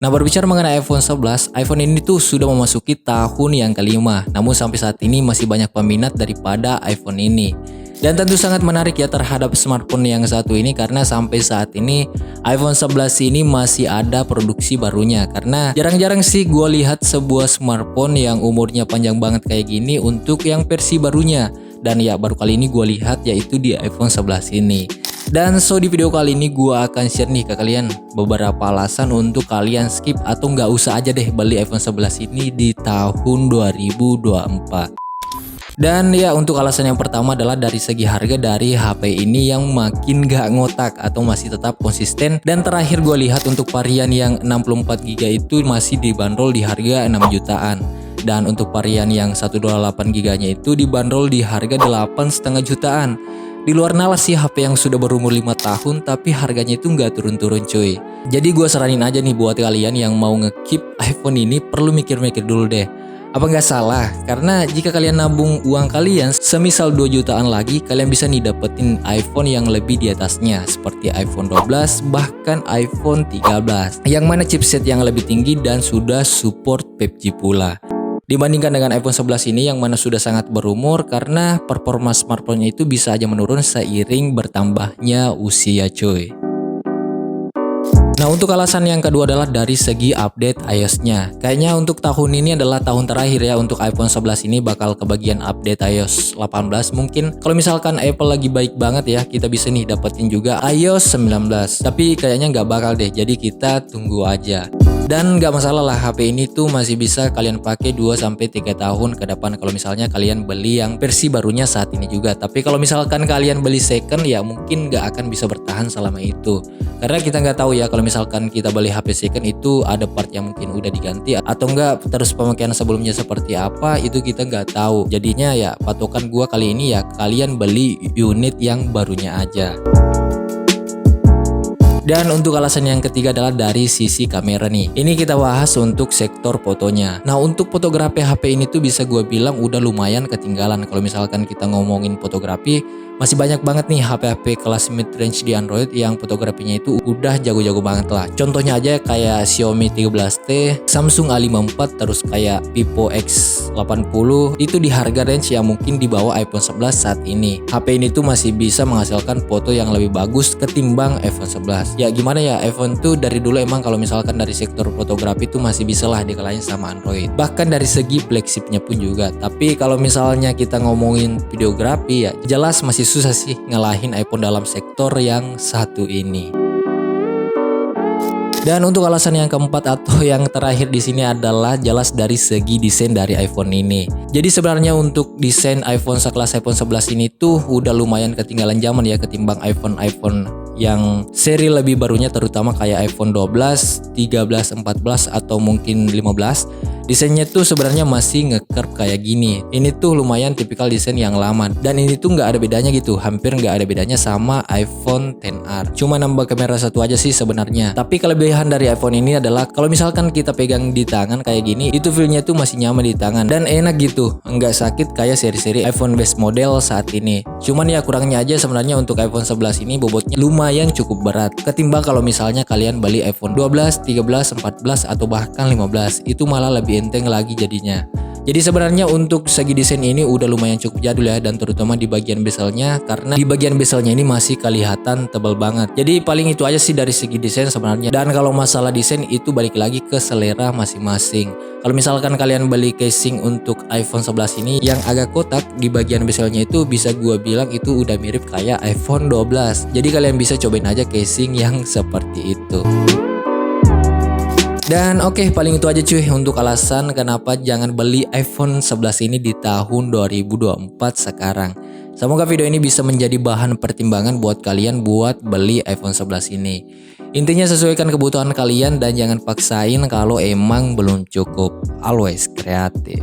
Nah, berbicara mengenai iPhone 11, iPhone ini tuh sudah memasuki tahun yang kelima. Namun sampai saat ini masih banyak peminat daripada iPhone ini. Dan tentu sangat menarik ya terhadap smartphone yang satu ini karena sampai saat ini iPhone 11 ini masih ada produksi barunya. Karena jarang-jarang sih gue lihat sebuah smartphone yang umurnya panjang banget kayak gini untuk yang versi barunya. Dan ya baru kali ini gue lihat yaitu di iPhone 11 ini. Dan di video kali ini gue akan share nih ke kalian beberapa alasan untuk kalian skip atau nggak usah aja deh beli iPhone 11 ini di tahun 2024. Dan ya untuk alasan yang pertama adalah dari segi harga dari HP ini yang makin gak ngotak atau masih tetap konsisten. Dan terakhir gue lihat untuk varian yang 64GB itu masih dibanderol di harga 6 jutaan. Dan untuk varian yang 128GB nya itu dibanderol di harga 8,5 jutaan. Di luar nalar sih HP yang sudah berumur 5 tahun tapi harganya itu nggak turun-turun cuy. Jadi gue saranin aja nih buat kalian yang mau nge-keep iPhone ini perlu mikir-mikir dulu deh. Apa nggak salah? Karena jika kalian nabung uang kalian semisal 2 jutaan lagi, kalian bisa nih dapetin iPhone yang lebih di atasnya seperti iPhone 12 bahkan iPhone 13 yang mana chipset yang lebih tinggi dan sudah support 5G pula. Dibandingkan dengan iPhone 11 ini yang mana sudah sangat berumur karena performa smartphone-nya itu bisa aja menurun seiring bertambahnya usia cuy. Nah untuk alasan yang kedua adalah dari segi update iOS-nya. Kayaknya untuk tahun ini adalah tahun terakhir ya untuk iPhone 11 ini bakal kebagian update iOS 18. Mungkin kalau misalkan Apple lagi baik banget ya kita bisa nih dapetin juga iOS 19. Tapi kayaknya nggak bakal deh, jadi kita tunggu aja. Dan nggak masalah lah, HP ini tuh masih bisa kalian pakai 2-3 tahun ke depan kalau misalnya kalian beli yang versi barunya saat ini juga. Tapi kalau misalkan kalian beli second ya mungkin nggak akan bisa bertahan selama itu. Karena kita nggak tahu ya kalau misalkan kita beli HP second itu ada part yang mungkin udah diganti atau enggak terus pemakaian sebelumnya seperti apa itu kita nggak tahu. Jadinya ya patokan gua kali ini ya kalian beli unit yang barunya aja. Dan untuk alasan yang ketiga adalah dari sisi kamera nih. Ini kita bahas untuk sektor fotonya. Nah untuk fotografi HP ini tuh bisa gue bilang udah lumayan ketinggalan. Kalau misalkan kita ngomongin fotografi, masih banyak banget nih HP-HP kelas mid-range di Android yang fotografinya itu udah jago-jago banget lah. Contohnya aja kayak Xiaomi 13T, Samsung A54, terus kayak Vivo X80. Itu di harga range yang mungkin di bawah iPhone 11 saat ini. HP ini tuh masih bisa menghasilkan foto yang lebih bagus ketimbang iPhone 11. Ya gimana ya, iPhone tuh dari dulu emang kalau misalkan dari sektor fotografi tuh masih bisa lah dikalahin sama Android. Bahkan dari segi flagshipnya pun juga. Tapi kalau misalnya kita ngomongin videografi ya jelas masih susah sih ngalahin iPhone dalam sektor yang satu ini. Dan untuk alasan yang keempat atau yang terakhir di sini adalah jelas dari segi desain dari iPhone ini. Jadi sebenarnya untuk desain iPhone sekelas iPhone 11 ini tuh udah lumayan ketinggalan zaman ya ketimbang iPhone yang seri lebih barunya terutama kayak iPhone 12, 13, 14 atau mungkin 15. Desainnya tuh sebenarnya masih nge-curve kayak gini. Ini tuh lumayan tipikal desain yang lama dan ini tuh nggak ada bedanya gitu, hampir nggak ada bedanya sama iPhone XR. Cuma nambah kamera satu aja sih sebenarnya. Tapi kelebihan dari iPhone ini adalah kalau misalkan kita pegang di tangan kayak gini, itu feel-nya tuh masih nyaman di tangan dan enak gitu, nggak sakit kayak seri-seri iPhone base model saat ini. Cuman ya kurangnya aja sebenarnya untuk iPhone 11 ini bobotnya lumayan cukup berat ketimbang kalau misalnya kalian beli iPhone 12, 13, 14 atau bahkan 15. Itu malah lebih enteng lagi jadinya. Jadi sebenarnya untuk segi desain ini udah lumayan cukup jadul ya, dan terutama di bagian bezelnya, karena di bagian bezelnya ini masih kelihatan tebal banget. Jadi paling itu aja sih dari segi desain sebenarnya. Dan kalau masalah desain itu balik lagi ke selera masing-masing. Kalau misalkan kalian beli casing untuk iPhone 11 ini yang agak kotak di bagian bezelnya itu bisa gue bilang itu udah mirip kayak iPhone 12. Jadi kalian bisa cobain aja casing yang seperti itu. Dan oke, paling itu aja cuy untuk alasan kenapa jangan beli iPhone 11 ini di tahun 2024 sekarang. Semoga video ini bisa menjadi bahan pertimbangan buat kalian buat beli iPhone 11 ini. Intinya sesuaikan kebutuhan kalian dan jangan paksain kalau emang belum cukup. Always kreatif.